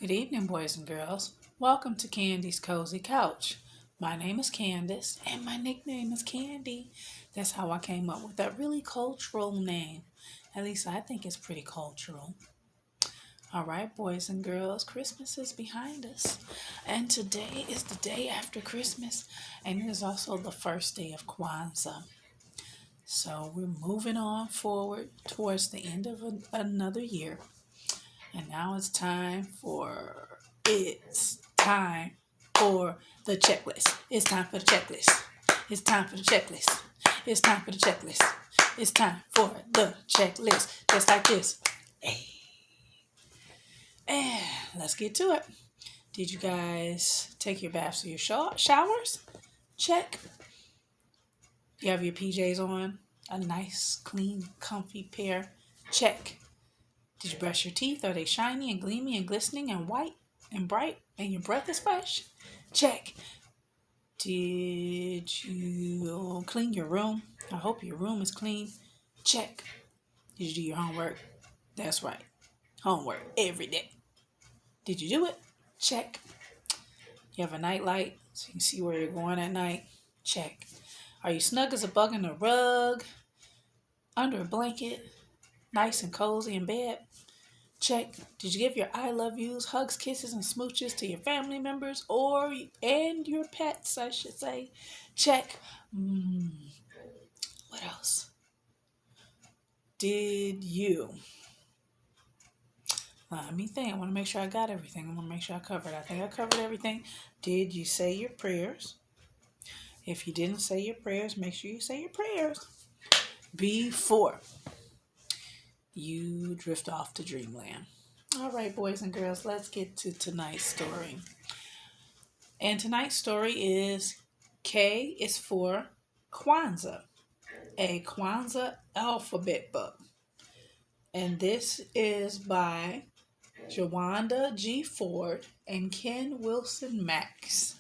Good evening, boys and girls. Welcome to Candy's Cozy Couch. My name is Candace, and my nickname is Candy. That's how I came up with that really cultural name. At least I think it's pretty cultural. All right, boys and girls, Christmas is behind us. And today is the day after Christmas, and it is also the first day of Kwanzaa. So we're moving on forward towards the end of another year. And now it's time for the checklist. It's time for the checklist. It's time for the checklist. It's time for the checklist. It's time for the checklist. Just like this. Hey. And let's get to it. Did you guys take your baths or your showers? Check. You have your PJs on? A nice, clean, comfy pair? Check. Did you brush your teeth? Are they shiny and gleamy and glistening and white and bright and your breath is fresh? Check. Did you clean your room? I hope your room is clean. Check. Did you do your homework? That's right. Homework every day. Did you do it? Check. You have a night light so you can see where you're going at night? Check. Are you snug as a bug in a rug? Under a blanket? Nice and cozy in bed? Check. Did you give your I love yous, hugs, kisses, and smooches to your family members and your pets, I should say? Check. What else? Did you? Let me think. I want to make sure I got everything. I want to make sure I covered. I think I covered everything. Did you say your prayers? If you didn't say your prayers, make sure you say your prayers before you drift off to dreamland. All right, boys and girls, let's get to tonight's story. And tonight's story is K is for Kwanzaa, a Kwanzaa alphabet book. And this is by Jawanda G. Ford and Ken Wilson Max.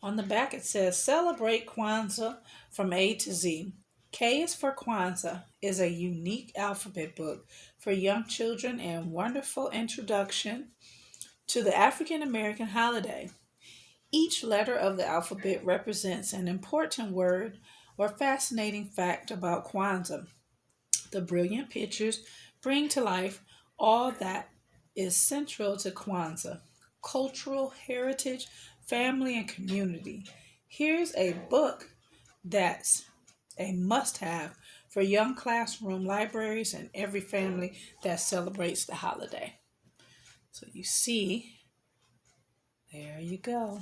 On the back it says, Celebrate Kwanzaa from A to Z. K is for Kwanzaa is a unique alphabet book for young children and wonderful introduction to the African American holiday. Each letter of the alphabet represents an important word or fascinating fact about Kwanzaa. The brilliant pictures bring to life all that is central to Kwanzaa: cultural heritage, family, and community. Here's a book that's a must-have for young classroom libraries and every family that celebrates the holiday. So you see, there you go.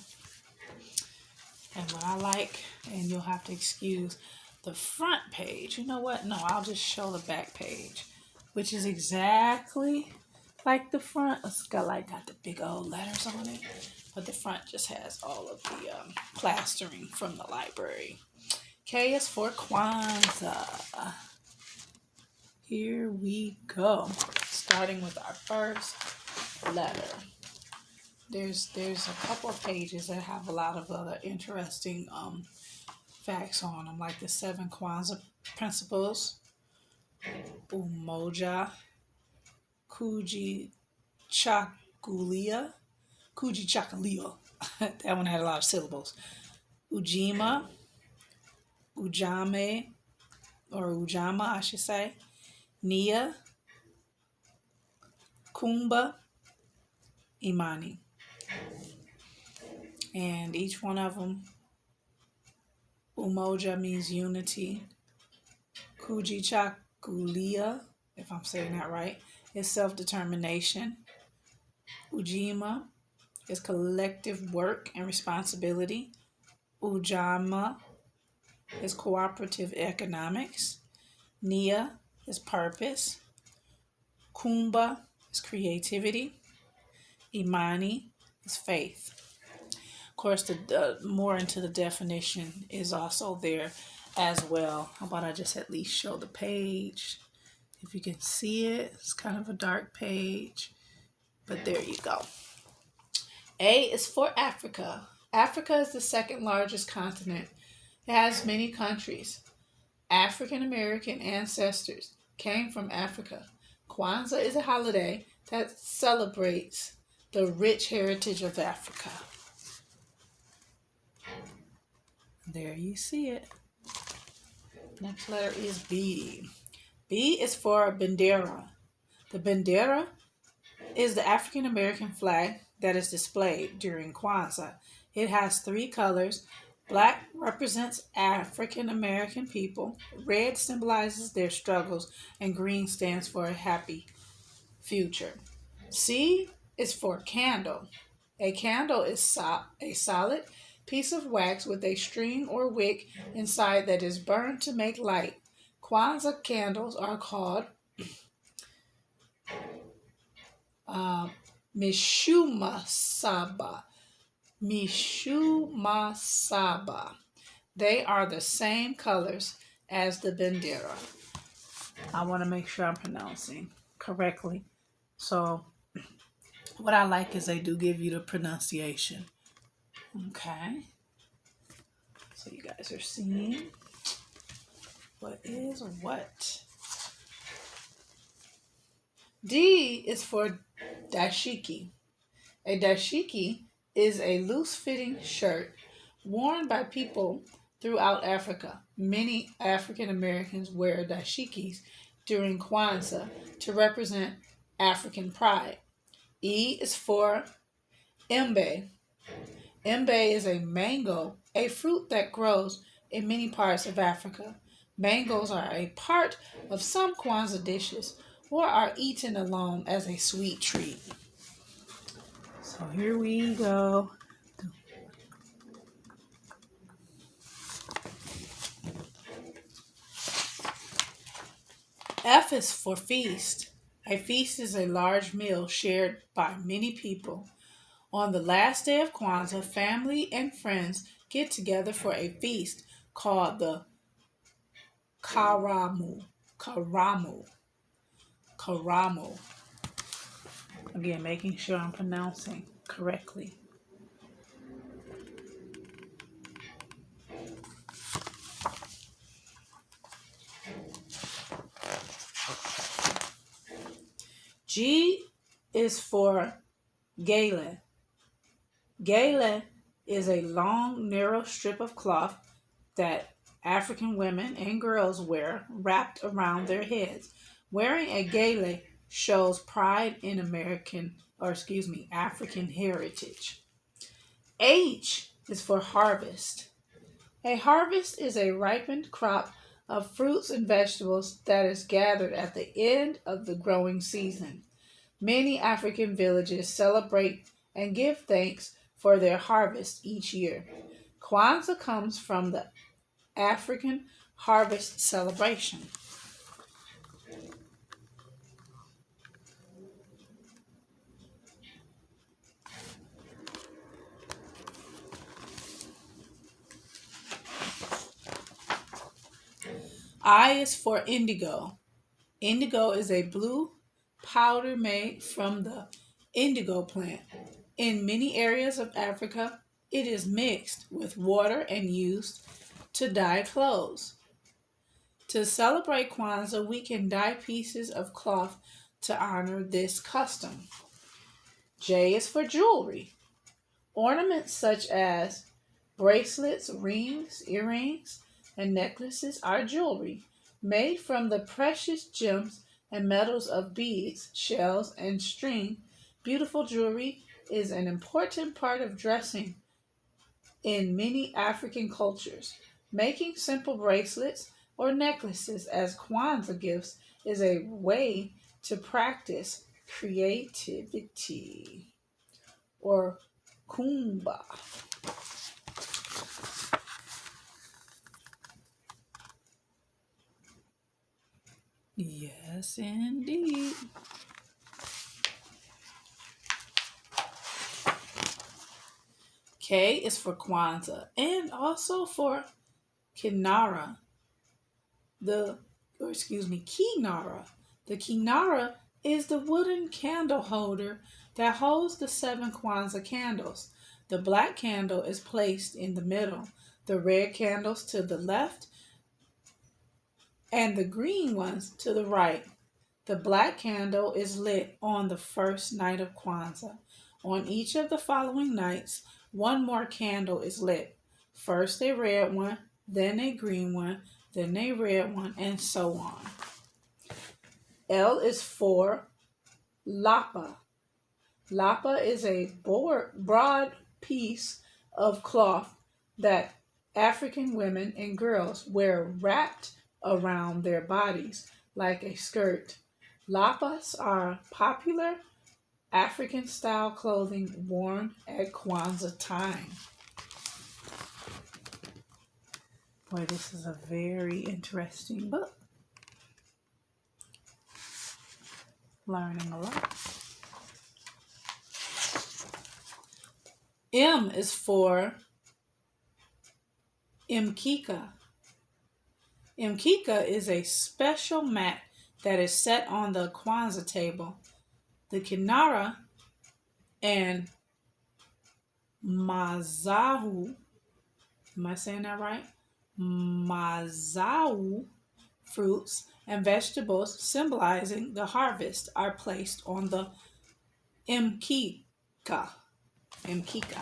And what I like, and you'll have to excuse the front page. You know what? No, I'll just show the back page, which is exactly like the front. It's got the big old letters on it, but the front just has all of the plastering from the library. K is for Kwanzaa. Here we go. Starting with our first letter. There's a couple of pages that have a lot of other interesting facts on them, like the 7 Kwanzaa principles, Umoja, Kuji Chakulia. That one had a lot of syllables. Ujima, Ujame, or Ujama, I should say. Nia, Kumba, Imani. And each one of them, Umoja means unity. Kujichakulia, if I'm saying that right, is self-determination. Ujima is collective work and responsibility. Ujama is cooperative economics. Nia is purpose. Kumba is creativity. Imani is faith. Of course, the more into the definition is also there as well. How about I just at least show the page? If you can see it, it's kind of a dark page, but there you go. A is for Africa. Africa is the second largest continent. It has many countries. African American ancestors came from Africa. Kwanzaa is a holiday that celebrates the rich heritage of Africa. There you see it. Next letter is B. B is for Bendera. The Bendera is the African American flag that is displayed during Kwanzaa. It has three colors. Black represents African American people, red symbolizes their struggles, and green stands for a happy future. C is for candle. A candle is a solid piece of wax with a string or wick inside that is burned to make light. Kwanzaa candles are called uh, Mishumasaba. Mishumasaba. They are the same colors as the Bendera. I want to make sure I'm pronouncing correctly. So, what I like is they do give you the pronunciation. Okay. So, you guys are seeing what is what. D is for dashiki. A dashiki is a loose-fitting shirt worn by people throughout Africa. Many African Americans wear dashikis during Kwanzaa to represent African pride. E is for embe. Embe is a mango, a fruit that grows in many parts of Africa. Mangoes are a part of some Kwanzaa dishes or are eaten alone as a sweet treat. So here we go. F is for feast. A feast is a large meal shared by many people. On the last day of Kwanzaa, family and friends get together for a feast called the Karamu. Karamu. Karamu. Again, making sure I'm pronouncing correctly. G is for gala. Gala is a long, narrow strip of cloth that African women and girls wear wrapped around their heads. Wearing a gala shows pride in African heritage. H is for harvest. A harvest is a ripened crop of fruits and vegetables that is gathered at the end of the growing season. Many African villages celebrate and give thanks for their harvest each year. Kwanzaa comes from the African harvest celebration. I is for indigo. Indigo is a blue powder made from the indigo plant. In many areas of Africa, it is mixed with water and used to dye clothes. To celebrate Kwanzaa, we can dye pieces of cloth to honor this custom. J is for jewelry. Ornaments such as bracelets, rings, earrings, and necklaces are jewelry made from the precious gems and metals of beads, shells, and string. Beautiful jewelry is an important part of dressing in many African cultures. Making simple bracelets or necklaces as Kwanzaa gifts is a way to practice creativity or Kumba. Yes, indeed. K is for Kwanzaa and also for Kinara. Kinara. The Kinara is the wooden candle holder that holds the seven Kwanzaa candles. The black candle is placed in the middle, the red candles to the left, and the green ones to the right. The black candle is lit on the first night of Kwanzaa. On each of the following nights, one more candle is lit. First a red one, then a green one, then a red one, and so on. L is for lapa. Lapa is a broad piece of cloth that African women and girls wear wrapped around their bodies like a skirt. Lapas are popular African style clothing worn at Kwanzaa time. Boy, this is a very interesting book. Learning a lot. M is for Mkika. Mkika is a special mat that is set on the Kwanzaa table. The Kinara and Mazahu, am I saying that right? Mazau fruits and vegetables symbolizing the harvest are placed on the Mkika. Mkika.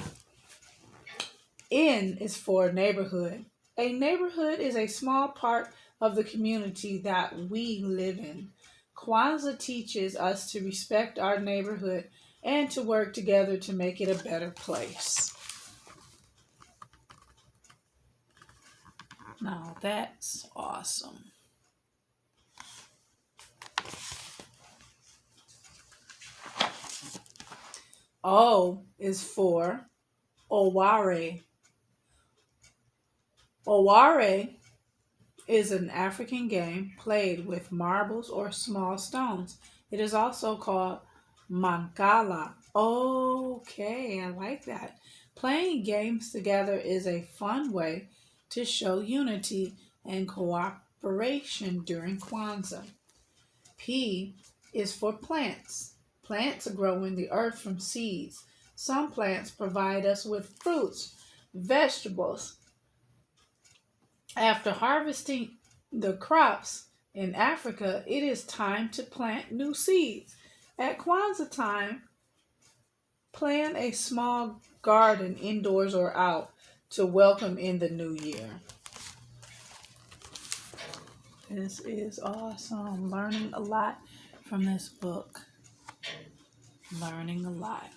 N is for neighborhood. A neighborhood is a small part of the community that we live in. Kwanzaa teaches us to respect our neighborhood and to work together to make it a better place. Now that's awesome. O is for Oware. Oware is an African game played with marbles or small stones. It is also called Mancala. Okay, I like that. Playing games together is a fun way to show unity and cooperation during Kwanzaa. P is for plants. Plants grow in the earth from seeds. Some plants provide us with fruits, vegetables. After harvesting the crops in Africa, it is time to plant new seeds. At Kwanzaa time, plan a small garden indoors or out to welcome in the new year. This is awesome. Learning a lot from this book. Learning a lot.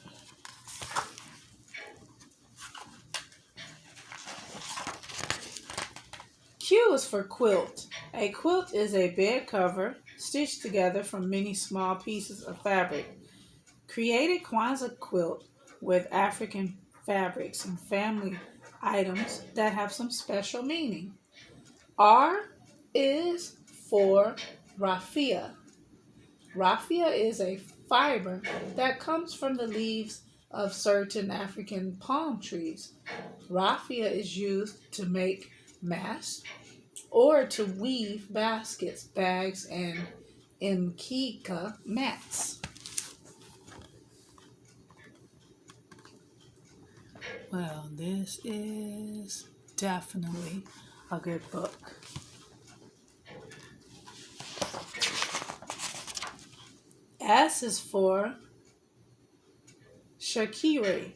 Q is for quilt. A quilt is a bed cover stitched together from many small pieces of fabric. Create a Kwanzaa quilt with African fabrics and family items that have some special meaning. R is for raffia. Raffia is a fiber that comes from the leaves of certain African palm trees. Raffia is used to make masks or to weave baskets, bags, and mkika mats. Well, this is definitely a good book. S is for shakire.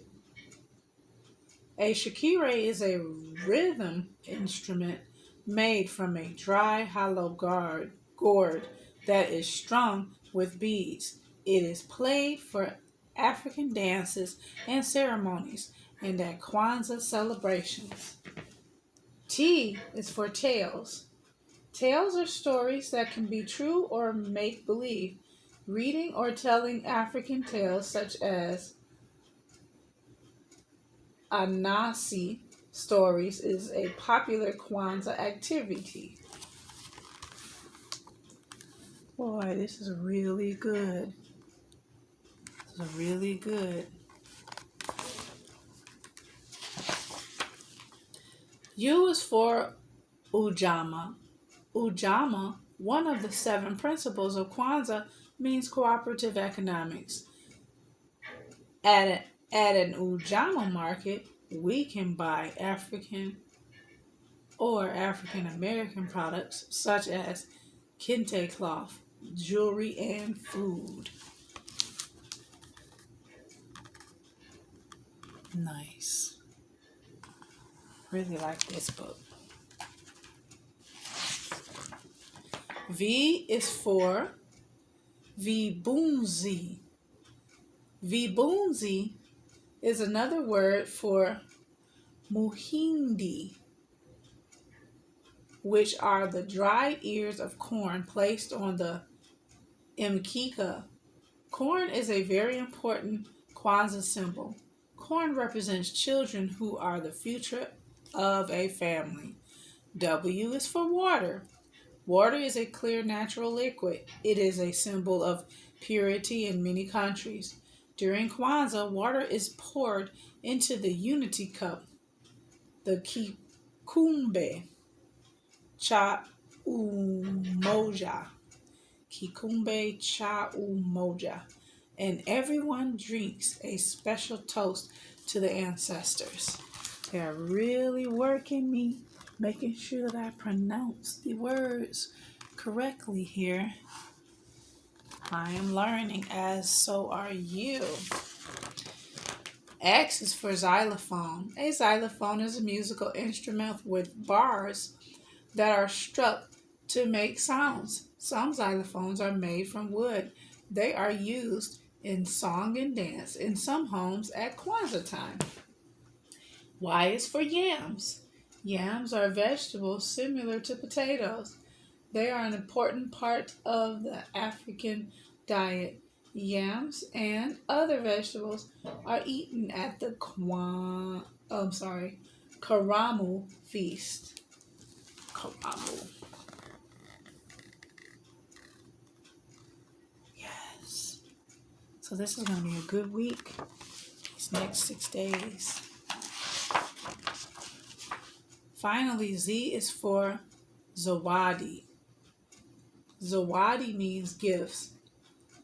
A shakire is a rhythm instrument made from a dry, hollow gourd that is strung with beads. It is played for African dances and ceremonies and at Kwanzaa celebrations. T is for tales. Tales are stories that can be true or make believe. Reading or telling African tales such as Anansi stories is a popular Kwanzaa activity. Boy, this is really good. This is really good. U is for Ujama. Ujama, one of the 7 principles of Kwanzaa, means cooperative economics. At an Ujama market, we can buy African or African American products such as kente cloth, jewelry, and food. Nice. Really like this book. V is for vibunzi. Vibunzi is another word for muhindi, which are the dried ears of corn placed on the mkika. Corn is a very important Kwanzaa symbol. Corn represents children who are the future of a family. W is for water. Water is a clear natural liquid. It is a symbol of purity in many countries. During Kwanzaa, water is poured into the unity cup, the kikumbe cha umoja. Kikumbe cha umoja. And everyone drinks a special toast to the ancestors. They are really working me, making sure that I pronounce the words correctly here. I am learning, as so are you. X is for xylophone. A xylophone is a musical instrument with bars that are struck to make sounds. Some xylophones are made from wood. They are used in song and dance in some homes at Kwanzaa time. Y is for yams. Yams are vegetables similar to potatoes. They are an important part of the African diet. Yams and other vegetables are eaten at the Karamu feast. Karamu. Yes. So this is going to be a good week. These next 6 days. Finally, Z is for Zawadi. Zawadi means gifts.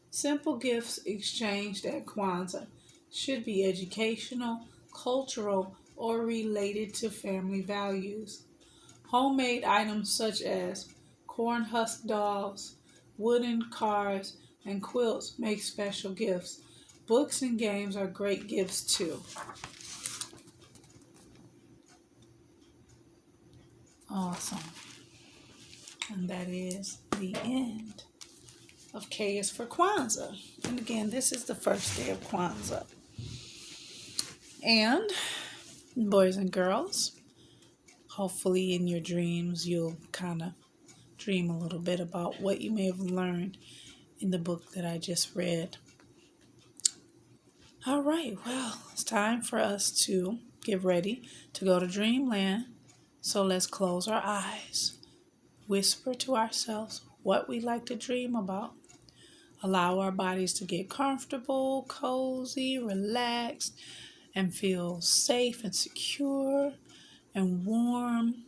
Simple gifts exchanged at Kwanzaa should be educational, cultural, or related to family values. Homemade items such as corn husk dolls, wooden cars, and quilts make special gifts. Books and games are great gifts too. Awesome. And that is the end of K is for Kwanzaa. And again, this is the first day of Kwanzaa. And boys and girls, hopefully in your dreams you'll kind of dream a little bit about what you may have learned in the book that I just read. All right, well, it's time for us to get ready to go to dreamland. So let's close our eyes, whisper to ourselves what we like to dream about. Allow our bodies to get comfortable, cozy, relaxed, and feel safe and secure and warm.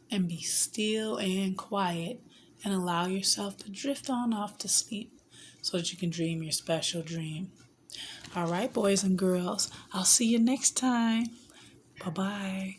And be still and quiet and allow yourself to drift on off to sleep so that you can dream your special dream. All right, boys and girls, I'll see you next time. Bye-bye.